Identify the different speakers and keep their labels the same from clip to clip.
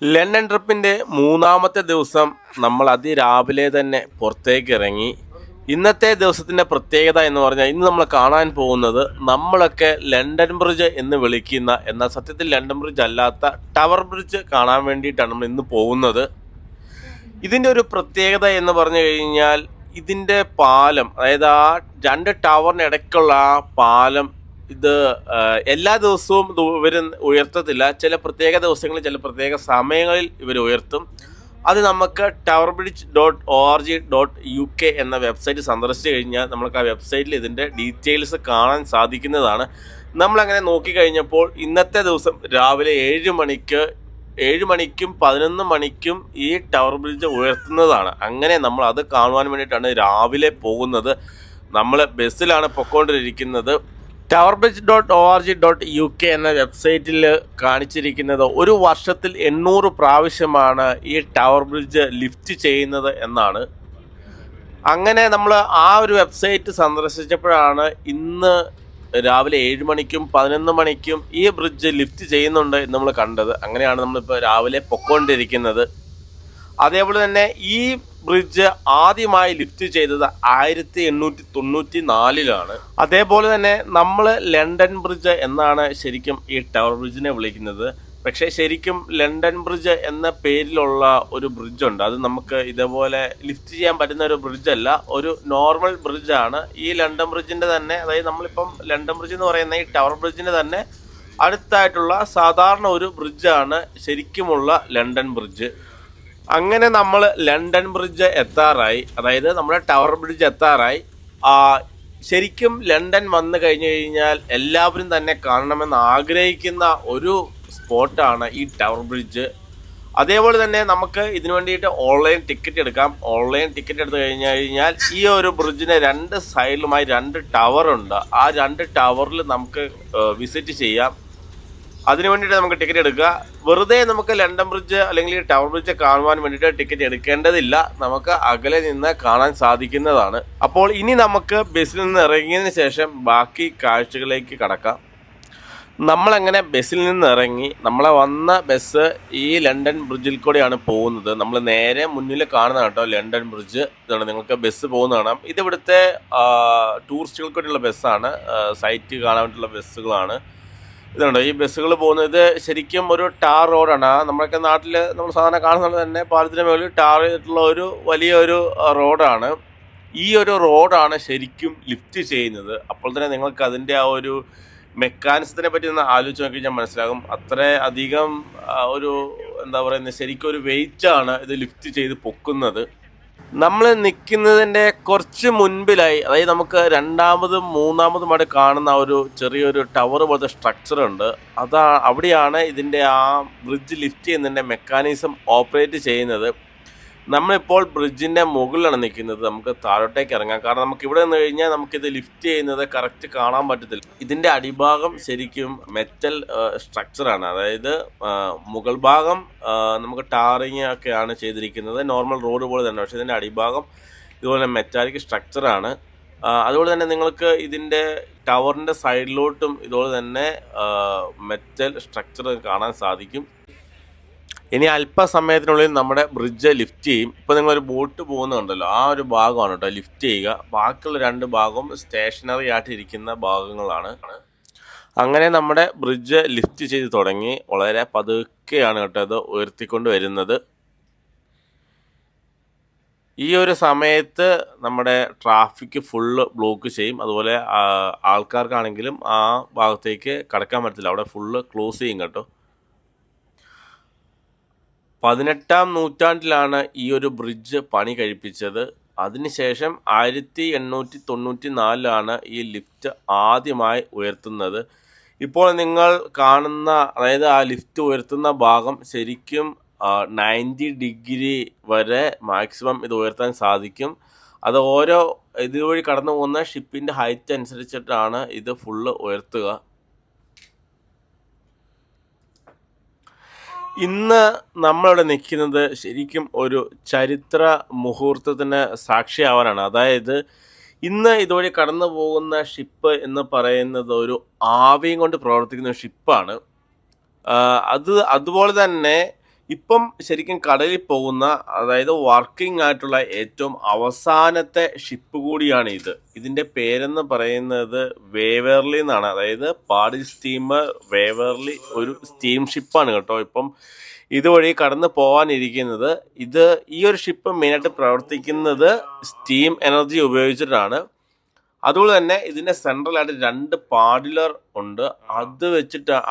Speaker 1: London ട്രിപ്പിൻ്റെ മൂന്നാമത്തെ ദിവസം നമ്മൾ അതിരാവിലെ തന്നെ പുറത്തേക്ക് ഇറങ്ങി. ഇന്നത്തെ ദിവസത്തിൻ്റെ പ്രത്യേകത എന്ന് പറഞ്ഞാൽ ഇന്ന് നമ്മൾ കാണാൻ പോകുന്നത് നമ്മളൊക്കെ ലണ്ടൻ ബ്രിഡ്ജ് എന്ന് വിളിക്കുന്ന, എന്നാൽ സത്യത്തിൽ ലണ്ടൻ ബ്രിഡ്ജ് അല്ലാത്ത ടവർ ബ്രിഡ്ജ് കാണാൻ വേണ്ടിയിട്ടാണ് നമ്മൾ ഇന്ന് പോകുന്നത്. ഇതിൻ്റെ ഒരു പ്രത്യേകത എന്ന് പറഞ്ഞു കഴിഞ്ഞാൽ ഇതിൻ്റെ പാലം, അതായത് ആ രണ്ട് ടവറിന് ഇടയ്ക്കുള്ള ആ പാലം, ഇത് എല്ലാ ദിവസവും ഇവർ ഉയർത്തത്തില്ല. ചില പ്രത്യേക ദിവസങ്ങളിൽ ചില പ്രത്യേക സമയങ്ങളിൽ ഇവർ ഉയർത്തും. അത് നമുക്ക് towerbridge.org.uk എന്ന വെബ്സൈറ്റ് സന്ദർശിച്ചു കഴിഞ്ഞാൽ നമുക്ക് ആ വെബ്സൈറ്റിൽ ഇതിൻ്റെ ഡീറ്റെയിൽസ് കാണാൻ സാധിക്കുന്നതാണ്. നമ്മളങ്ങനെ നോക്കിക്കഴിഞ്ഞപ്പോൾ ഇന്നത്തെ ദിവസം രാവിലെ 7 മണിക്കും 11 മണിക്കും ഈ ടവർ ബ്രിഡ്ജ് ഉയർത്തുന്നതാണ്. അങ്ങനെ നമ്മൾ അത് കാണുവാൻ വേണ്ടിയിട്ടാണ് രാവിലെ പോകുന്നത്. നമ്മൾ ബസ്സിലാണ് പൊയ്ക്കൊണ്ടിരിക്കുന്നത്. towerbridge.org.uk എന്ന വെബ്സൈറ്റിൽ കാണിച്ചിരിക്കുന്നത് ഒരു വർഷത്തിൽ 800 പ്രാവശ്യമാണ് ഈ ടവർ ബ്രിഡ്ജ് ലിഫ്റ്റ് ചെയ്യുന്നത് എന്നാണ്. അങ്ങനെ നമ്മൾ ആ ഒരു വെബ്സൈറ്റ് സന്ദർശിച്ചപ്പോഴാണ് ഇന്ന് രാവിലെ 7 മണിക്കും 11 മണിക്കും ഈ ബ്രിഡ്ജ് ലിഫ്റ്റ് ചെയ്യുന്നുണ്ട് എന്ന് നമ്മൾ കണ്ടത്. അങ്ങനെയാണ് നമ്മളിപ്പോൾ രാവിലെ പൊയ്ക്കൊണ്ടിരിക്കുന്നത്. അതേപോലെ തന്നെ ഈ ബ്രിഡ്ജ് ആദ്യമായി ലിഫ്റ്റ് ചെയ്തത് 1894 അതേപോലെ തന്നെ നമ്മൾ ലണ്ടൻ ബ്രിഡ്ജ് എന്നാണ് ശരിക്കും ഈ ടവർ ബ്രിഡ്ജിനെ വിളിക്കുന്നത്. പക്ഷേ ശരിക്കും ലണ്ടൻ ബ്രിഡ്ജ് എന്ന പേരിലുള്ള ഒരു ബ്രിഡ്ജുണ്ട്. അത് നമുക്ക് ഇതേപോലെ ലിഫ്റ്റ് ചെയ്യാൻ പറ്റുന്ന ഒരു ബ്രിഡ്ജല്ല, ഒരു നോർമൽ ബ്രിഡ്ജാണ്. ഈ ലണ്ടൻ ബ്രിഡ്ജിൻ്റെ തന്നെ, അതായത് നമ്മളിപ്പം ലണ്ടൻ ബ്രിഡ്ജ് എന്ന് പറയുന്ന ഈ ടവർ ബ്രിഡ്ജിൻ്റെ തന്നെ അടുത്തായിട്ടുള്ള സാധാരണ ഒരു ബ്രിഡ്ജാണ് ശരിക്കുമുള്ള ലണ്ടൻ ബ്രിഡ്ജ്. അങ്ങനെ നമ്മൾ ലണ്ടൻ ബ്രിഡ്ജ് എത്താറായി, അതായത് നമ്മുടെ ടവർ ബ്രിഡ്ജ് എത്താറായി. ശരിക്കും ലണ്ടൻ വന്നു കഴിഞ്ഞു കഴിഞ്ഞാൽ എല്ലാവരും തന്നെ കാണണമെന്ന് ആഗ്രഹിക്കുന്ന ഒരു സ്പോട്ടാണ് ഈ ടവർ ബ്രിഡ്ജ്. അതേപോലെ തന്നെ നമുക്ക് ഇതിനു വേണ്ടിയിട്ട് ഓൺലൈൻ ടിക്കറ്റ് എടുക്കാം. ഓൺലൈൻ ടിക്കറ്റ് എടുത്തു കഴിഞ്ഞാൽ ഈ ഒരു ബ്രിഡ്ജിന് 2 സൈഡിലുമായി 2 ടവറുണ്ട്. ആ 2 ടവറിൽ നമുക്ക് വിസിറ്റ് ചെയ്യാം. അതിനു വേണ്ടിയിട്ട് നമുക്ക് ടിക്കറ്റ് എടുക്കുക. വെറുതെ നമുക്ക് ലണ്ടൻ ബ്രിഡ്ജ് അല്ലെങ്കിൽ ടവർ ബ്രിഡ്ജ് കാണുവാൻ വേണ്ടിയിട്ട് ടിക്കറ്റ് എടുക്കേണ്ടതില്ല. നമുക്ക് അകലെ നിന്ന് കാണാൻ സാധിക്കുന്നതാണ്. അപ്പോൾ ഇനി നമുക്ക് ബസ്സിൽ നിന്ന് ഇറങ്ങിയതിന് ശേഷം ബാക്കി കാഴ്ചകളിലേക്ക് കടക്കാം. നമ്മളങ്ങനെ ബസ്സിൽ നിന്ന് ഇറങ്ങി. നമ്മളെ വന്ന ബസ് ഈ ലണ്ടൻ ബ്രിഡ്ജിൽ കൂടെയാണ് പോകുന്നത്. നമ്മൾ നേരെ മുന്നിൽ കാണുന്ന കേട്ടോ ലണ്ടൻ ബ്രിഡ്ജ്. ഇതാണ് നിങ്ങൾക്ക് ബസ് പോകുന്ന കാണാം. ഇതിവിടുത്തെ ടൂറിസ്റ്റുകൾക്ക് വേണ്ടിയുള്ള ബസ്സാണ്, സൈറ്റ് കാണാൻ വേണ്ടിയിട്ടുള്ള ബസ്സുകളാണ്. ഇതുണ്ട് ഈ ബസ്സുകൾ പോകുന്നത്. ശരിക്കും ഒരു ടാർ റോഡാണ്. നമ്മളൊക്കെ നാട്ടിൽ നമ്മൾ സാധാരണ കാണുന്നത് തന്നെ പാലത്തിന് മുകളിൽ ടാർ ചെയ്തിട്ടുള്ള ഒരു വലിയൊരു റോഡാണ്. ഈ ഒരു റോഡാണ് ശരിക്കും ലിഫ്റ്റ് ചെയ്യുന്നത്. അപ്പോൾ തന്നെ നിങ്ങൾക്ക് അതിൻ്റെ ആ ഒരു മെക്കാനിസത്തിനെ പറ്റി ഒന്ന് ആലോചിച്ച് നോക്കി കഴിഞ്ഞാൽ മനസ്സിലാകും. അത്ര അധികം ഒരു എന്താ പറയുന്നത്, ശരിക്കും ഒരു വെയിറ്റാണ് ഇത് ലിഫ്റ്റ് ചെയ്ത് പൊക്കുന്നത്. നമ്മൾ നിൽക്കുന്നതിൻ്റെ കുറച്ച് മുൻപിലായി, അതായത് നമുക്ക് രണ്ടാമതും മൂന്നാമതുമായിട്ട് കാണുന്ന ഒരു ചെറിയൊരു ടവർ പോലത്തെ സ്ട്രക്ചർ ഉണ്ട്. അവിടെയാണ് ഇതിൻ്റെ ആ ബ്രിഡ്ജ് ലിഫ്റ്റ് ചെയ്യുന്നതിൻ്റെ മെക്കാനിസം ഓപ്പറേറ്റ് ചെയ്യുന്നത്. നമ്മളിപ്പോൾ ബ്രിഡ്ജിൻ്റെ മുകളിലാണ് നിൽക്കുന്നത്. നമുക്ക് താഴോട്ടേക്ക് ഇറങ്ങാം. കാരണം നമുക്ക് ഇവിടെ നിന്ന് കഴിഞ്ഞാൽ നമുക്കിത് ലിഫ്റ്റ് ചെയ്യുന്നത് കറക്റ്റ് കാണാൻ പറ്റത്തില്ല. ഇതിൻ്റെ അടിഭാഗം ശരിക്കും മെറ്റൽ സ്ട്രക്ചറാണ്. അതായത് മുകൾ ഭാഗം നമുക്ക് ടാറിങ് ഒക്കെയാണ് ചെയ്തിരിക്കുന്നത്, നോർമൽ റോഡ് പോലെ തന്നെ. പക്ഷേ ഇതിൻ്റെ അടിഭാഗം ഇതുപോലെ മെറ്റാലിക് സ്ട്രക്ചറാണ്. അതുപോലെ തന്നെ നിങ്ങൾക്ക് ഇതിൻ്റെ ടവറിൻ്റെ സൈഡിലോട്ടും ഇതുപോലെ തന്നെ മെറ്റൽ സ്ട്രക്ചർ കാണാൻ സാധിക്കും. ഇനി അല്പസമയത്തിനുള്ളിൽ നമ്മുടെ ബ്രിഡ്ജ് ലിഫ്റ്റ് ചെയ്യും. ഇപ്പോൾ നിങ്ങളൊരു ബോട്ട് പോകുന്നുണ്ടല്ലോ, ആ ഒരു ഭാഗമാണ് കേട്ടോ ലിഫ്റ്റ് ചെയ്യുക. ബാക്കിയുള്ള 2 ഭാഗവും സ്റ്റേഷനറി ആയിട്ട് ഇരിക്കുന്ന ഭാഗങ്ങളാണ്. അങ്ങനെ നമ്മുടെ ബ്രിഡ്ജ് ലിഫ്റ്റ് ചെയ്ത് തുടങ്ങി. വളരെ പതുക്കെയാണ് കേട്ടോ ഇത് ഉയർത്തിക്കൊണ്ട് വരുന്നത്. ഈ ഒരു സമയത്ത് നമ്മുടെ ട്രാഫിക് ഫുള്ള് ബ്ലോക്ക് ചെയ്യും. അതുപോലെ ആൾക്കാർക്കാണെങ്കിലും ആ ഭാഗത്തേക്ക് കടക്കാൻ പറ്റത്തില്ല, അവിടെ ഫുള്ള് ക്ലോസ് ചെയ്യും കേട്ടോ. 18-ാം നൂറ്റാണ്ടിലാണ് ഈ ഒരു ബ്രിഡ്ജ് പണി കഴിപ്പിച്ചത്. അതിനുശേഷം 1894 ഈ ലിഫ്റ്റ് ആദ്യമായി ഉയർത്തുന്നത്. ഇപ്പോൾ നിങ്ങൾ കാണുന്ന, അതായത് ആ ലിഫ്റ്റ് ഉയർത്തുന്ന ഭാഗം ശരിക്കും 90 ഡിഗ്രി വരെ മാക്സിമം ഇത് ഉയർത്താൻ സാധിക്കും. അത് ഓരോ ഇതുവഴി കടന്നു പോകുന്ന ഷിപ്പിൻ്റെ ഹൈറ്റ് അനുസരിച്ചിട്ടാണ് ഇത് ഫുള്ള് ഉയർത്തുക. ഇന്ന് നമ്മളിവിടെ നിൽക്കുന്നത് ശരിക്കും ഒരു ചരിത്ര മുഹൂർത്തത്തിന് സാക്ഷിയാവാനാണ്. അതായത് ഇന്ന് ഇതുവഴി കടന്നു പോകുന്ന ഷിപ്പ് എന്ന് പറയുന്നത് ഒരു ആവിയും കൊണ്ട് പ്രവർത്തിക്കുന്ന ഷിപ്പാണ്. അതുപോലെ തന്നെ ഇപ്പം ശരിക്കും കടലിൽ പോകുന്ന, അതായത് വർക്കിംഗ് ആയിട്ടുള്ള ഏറ്റവും അവസാനത്തെ ഷിപ്പ് കൂടിയാണ് ഇത്. ഇതിൻ്റെ പേരെന്ന് പറയുന്നത് വേവേർലി എന്നാണ്. അതായത് പാഡിൽ സ്റ്റീമർ വേവേർലി ഒരു സ്റ്റീം ഷിപ്പാണ് കേട്ടോ. ഇപ്പം ഇതുവഴി കടന്നു പോകാനിരിക്കുന്നത്. ഈ ഒരു ഷിപ്പ് മെയിനായിട്ട് പ്രവർത്തിക്കുന്നത് സ്റ്റീം എനർജി ഉപയോഗിച്ചിട്ടാണ്. അതുപോലെ തന്നെ ഇതിൻ്റെ സെൻട്രലായിട്ട് 2 പാഡിലർ ഉണ്ട്.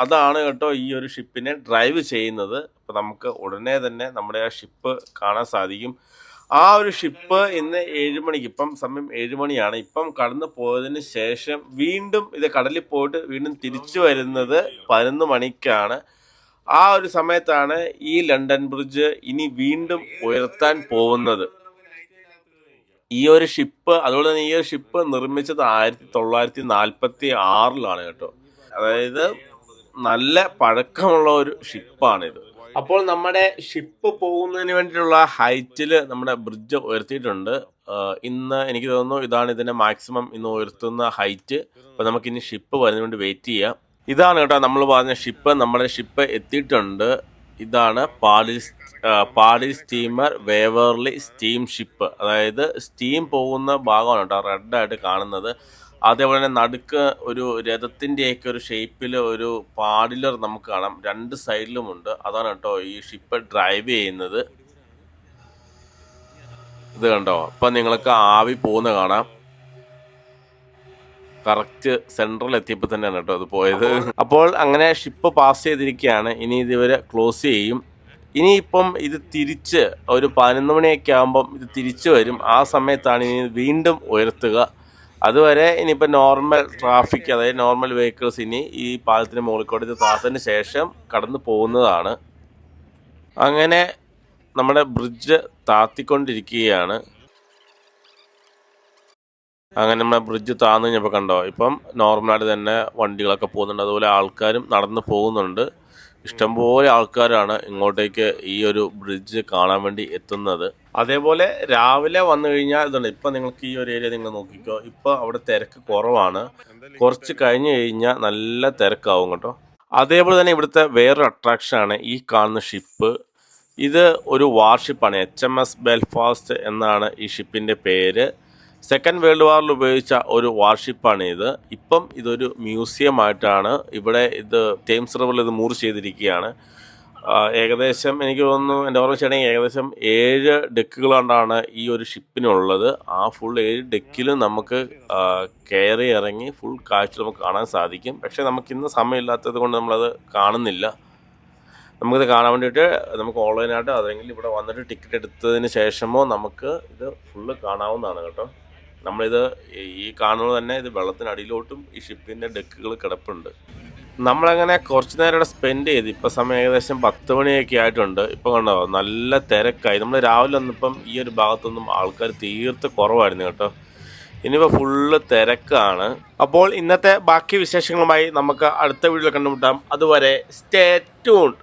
Speaker 1: അതാണ് കേട്ടോ ഈ ഒരു ഷിപ്പിനെ ഡ്രൈവ് ചെയ്യുന്നത്. അപ്പോൾ നമുക്ക് ഉടനെ തന്നെ നമ്മുടെ ആ ഷിപ്പ് കാണാൻ സാധിക്കും. ആ ഒരു ഷിപ്പ് ഇന്ന് 7 മണിക്ക്, ഇപ്പം സമയം 7 മണിയാണ്, ഇപ്പം കടന്നു പോയതിന് ശേഷം വീണ്ടും ഇത് കടലിൽ പോയിട്ട് വീണ്ടും തിരിച്ചു വരുന്നത് 11 മണിക്കാണ്. ആ ഒരു സമയത്താണ് ഈ ലണ്ടൻ ബ്രിഡ്ജ് ഇനി വീണ്ടും ഉയർത്താൻ പോകുന്നത്. ഈ ഒരു ഷിപ്പ്, അതുപോലെ തന്നെ ഈ ഒരു ഷിപ്പ് നിർമ്മിച്ചത് 1946 കേട്ടോ. അതായത് നല്ല പഴക്കമുള്ള ഒരു ഷിപ്പാണിത്. അപ്പോൾ നമ്മുടെ ഷിപ്പ് പോകുന്നതിന് വേണ്ടിയിട്ടുള്ള ഹൈറ്റിൽ നമ്മുടെ ബ്രിഡ്ജ് ഉയർത്തിയിട്ടുണ്ട്. ഇന്ന് എനിക്ക് തോന്നുന്നു ഇതാണ് ഇതിൻ്റെ മാക്സിമം ഇന്ന് ഉയർത്തുന്ന ഹൈറ്റ്. അപ്പോൾ നമുക്കിനി ഷിപ്പ് വരുന്നതിന് വേണ്ടി വെയിറ്റ് ചെയ്യാം. ഇതാണ് കേട്ടോ നമ്മൾ പറഞ്ഞ ഷിപ്പ്. നമ്മുടെ ഷിപ്പ് എത്തിയിട്ടുണ്ട്. ഇതാണ് പാഡിൽ സ്റ്റീമർ വേവേർലി സ്റ്റീം ഷിപ്പ്. അതായത് സ്റ്റീം പോകുന്ന ഭാഗമാണ് കേട്ടോ റെഡായിട്ട് കാണുന്നത്. അതേപോലെ തന്നെ നടുക്ക് ഒരു രഥത്തിൻ്റെയൊക്കെ ഒരു ഷേപ്പിൽ ഒരു പാഡിലർ നമുക്ക് കാണാം. 2 സൈഡിലുമുണ്ട്. അതാണ് കേട്ടോ ഈ ഷിപ്പ് ഡ്രൈവ് ചെയ്യുന്നത്. ഇത് കണ്ടോ, അപ്പം നിങ്ങൾക്ക് ആവി പോകുന്ന കാണാം. കറക്റ്റ് സെൻട്രൽ എത്തിയപ്പോൾ തന്നെയാണ് കേട്ടോ അത് പോയത്. അപ്പോൾ അങ്ങനെ ഷിപ്പ് പാസ് ചെയ്തിരിക്കുകയാണ്. ഇനി ഇതുവരെ ക്ലോസ് ചെയ്യും. ഇനിയിപ്പം ഇത് തിരിച്ച് ഒരു 11 മണിയൊക്കെ ആകുമ്പം ഇത് തിരിച്ചു വരും. ആ സമയത്താണ് ഇനി വീണ്ടും ഉയർത്തുക. അതുവരെ ഇനിയിപ്പോൾ നോർമൽ ട്രാഫിക്, അതായത് നോർമൽ വെഹിക്കിൾസ് ഇനി ഈ പാലത്തിന് മുകളിൽ കൂടി ഇത് താത്തതിന് ശേഷം കടന്നു പോകുന്നതാണ്. അങ്ങനെ നമ്മുടെ ബ്രിഡ്ജ് താത്തിക്കൊണ്ടിരിക്കുകയാണ്. അങ്ങനെ നമ്മുടെ ബ്രിഡ്ജ് താന്ന് കഴിഞ്ഞപ്പോൾ കണ്ടോ, ഇപ്പം നോർമലായിട്ട് തന്നെ വണ്ടികളൊക്കെ പോകുന്നുണ്ട്. അതുപോലെ ആൾക്കാരും നടന്ന് പോകുന്നുണ്ട്. ഇഷ്ടംപോലെ ആൾക്കാരാണ് ഇങ്ങോട്ടേക്ക് ഈ ഒരു ബ്രിഡ്ജ് കാണാൻ വേണ്ടി എത്തുന്നത്. അതേപോലെ രാവിലെ വന്നു കഴിഞ്ഞാൽ ഇതുണ്ട്. ഇപ്പം നിങ്ങൾക്ക് ഈ ഒരു ഏരിയ നിങ്ങൾ നോക്കിക്കോ, ഇപ്പോൾ അവിടെ തിരക്ക് കുറവാണ്. കുറച്ച് കഴിഞ്ഞ് കഴിഞ്ഞാൽ നല്ല തിരക്കാവും കേട്ടോ. അതേപോലെ തന്നെ ഇവിടുത്തെ വേറൊരു അട്രാക്ഷനാണ് ഈ കാണുന്ന ഷിപ്പ്. ഇത് ഒരു വാർഷിപ്പാണ്. HMS ബെൽഫാസ്റ്റ് എന്നാണ് ഈ ഷിപ്പിൻ്റെ പേര്. സെക്കൻഡ് വേൾഡ് വാറിൽ ഉപയോഗിച്ച ഒരു വാർഷിപ്പാണ് ഇത്. ഇപ്പം ഇതൊരു മ്യൂസിയം ആയിട്ടാണ് ഇവിടെ ഇത് തേംസ് റിവറിൽ ഇത് മൂവ് ചെയ്തിരിക്കുകയാണ്. ഏകദേശം എനിക്ക് തോന്നുന്നു, എൻ്റെ ഓർമ്മ വെച്ചാണെങ്കിൽ ഏകദേശം 7 ഡെക്കുകൾ കൊണ്ടാണ് ഈ ഒരു ഷിപ്പിനുള്ളത്. ആ ഫുൾ 7 ഡെക്കിലും നമുക്ക് കയറി ഇറങ്ങി ഫുൾ കാഴ്ച നമുക്ക് കാണാൻ സാധിക്കും. പക്ഷേ നമുക്കിന്ന് സമയമില്ലാത്തത് കൊണ്ട് നമ്മളത് കാണുന്നില്ല. നമുക്കിത് കാണാൻ വേണ്ടിയിട്ട് നമുക്ക് ഓൺലൈനായിട്ട് അതെങ്കിൽ ഇവിടെ വന്നിട്ട് ടിക്കറ്റ് എടുത്തതിന് ശേഷമോ നമുക്ക് ഇത് ഫുള്ള് കാണാവുന്നതാണ് കേട്ടോ. നമ്മളിത് ഈ കാണുന്നത് തന്നെ ഇത് വെള്ളത്തിനടിയിലോട്ടും ഈ ഷിപ്പിൻ്റെ ഡെക്കുകൾ കിടപ്പുണ്ട്. നമ്മളങ്ങനെ കുറച്ച് നേരം ഇവിടെ സ്പെൻഡ് ചെയ്ത് ഇപ്പോൾ സമയം ഏകദേശം 10 മണിയൊക്കെ ആയിട്ടുണ്ട്. ഇപ്പോൾ കണ്ടോ നല്ല തിരക്കായി. നമ്മൾ രാവിലെ വന്നപ്പം ഈ ഒരു ഭാഗത്തൊന്നും ആൾക്കാർ തീർത്ത് കുറവായിരുന്നു കേട്ടോ. ഇനിയിപ്പോൾ ഫുള്ള് തിരക്കാണ്. അപ്പോൾ ഇന്നത്തെ ബാക്കി വിശേഷങ്ങളുമായി നമുക്ക് അടുത്ത വീഡിയോയിൽ കണ്ടുമുട്ടാം. അതുവരെ സ്റ്റേ ട്യൂൺഡ്.